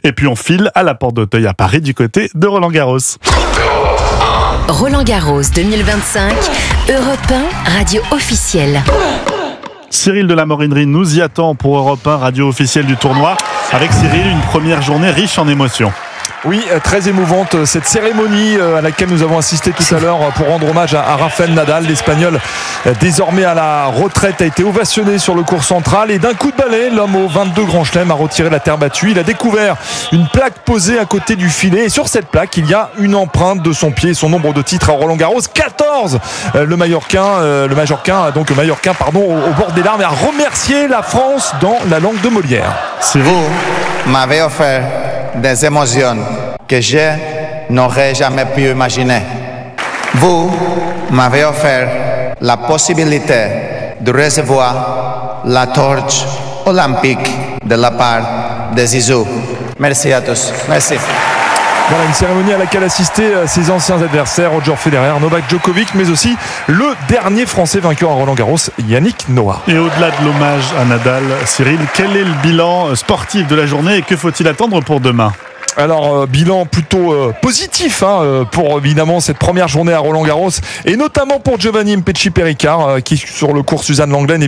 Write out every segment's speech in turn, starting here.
Et puis on file à la Porte d'Auteuil à Paris du côté de Roland-Garros. Roland-Garros 2025, Europe 1, radio officielle. Cyril de la Morinerie nous y attend pour Europe 1, radio officielle du tournoi. Avec Cyril, une première journée riche en émotions. Oui, très émouvante cette cérémonie à laquelle nous avons assisté tout à l'heure pour rendre hommage à Rafael Nadal. L'Espagnol, désormais à la retraite, a été ovationné sur le court central et d'un coup de balai, l'homme aux 22 grands chelems a retiré la terre battue. Il a découvert une plaque posée à côté du filet et sur cette plaque, il y a une empreinte de son pied, son nombre de titres à Roland-Garros, 14. Le Mallorquin, au bord des larmes, et a remercié la France dans la langue de Molière. Vous m'avez offert des émotions que je n'aurais jamais pu imaginer. Vous m'avez offert la possibilité de recevoir la torche olympique de la part de Zizou. Merci à tous. Merci. Voilà une cérémonie à laquelle assistaient ses anciens adversaires, Roger Federer, Novak Djokovic, mais aussi le dernier Français vainqueur à Roland-Garros, Yannick Noah. Et au-delà de l'hommage à Nadal, Cyril, quel est le bilan sportif de la journée et que faut-il attendre pour demain ? Alors, bilan plutôt positif pour évidemment cette première journée à Roland-Garros et notamment pour Giovanni Mpetshi-Perricard qui sur le cours Suzanne Lenglen,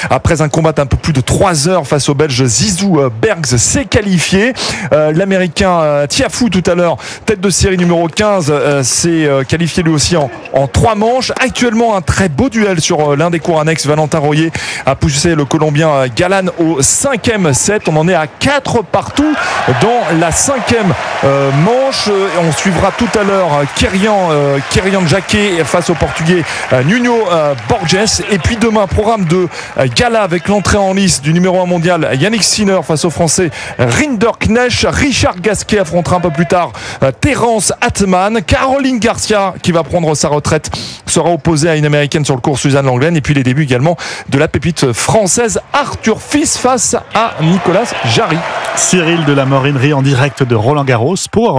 après un combat un peu plus de 3 heures face au Belge Zizou Bergs s'est qualifié. L'Américain Tiafoe tout à l'heure, tête de série numéro 15, s'est qualifié lui aussi en 3 manches. Actuellement un très beau duel sur l'un des cours annexes. Valentin Royer a poussé le Colombien Galan au 5e set. On en est à 4 partout dans la 5e manche. On suivra tout à l'heure Kerian Jacquet face au Portugais Nuno Borges. Et puis demain, programme de gala avec l'entrée en lice du numéro 1 mondial Yannick Sinner face au Français Rinderknecht. Richard Gasquet affrontera un peu plus tard Terence Atman. Caroline Garcia, qui va prendre sa retraite, sera opposée à une Américaine sur le cours Suzanne Lenglen. Et puis les débuts également de la pépite française Arthur Fils face à Nicolas Jarry. Cyril de la Morinerie en direct de Roland-Garros pour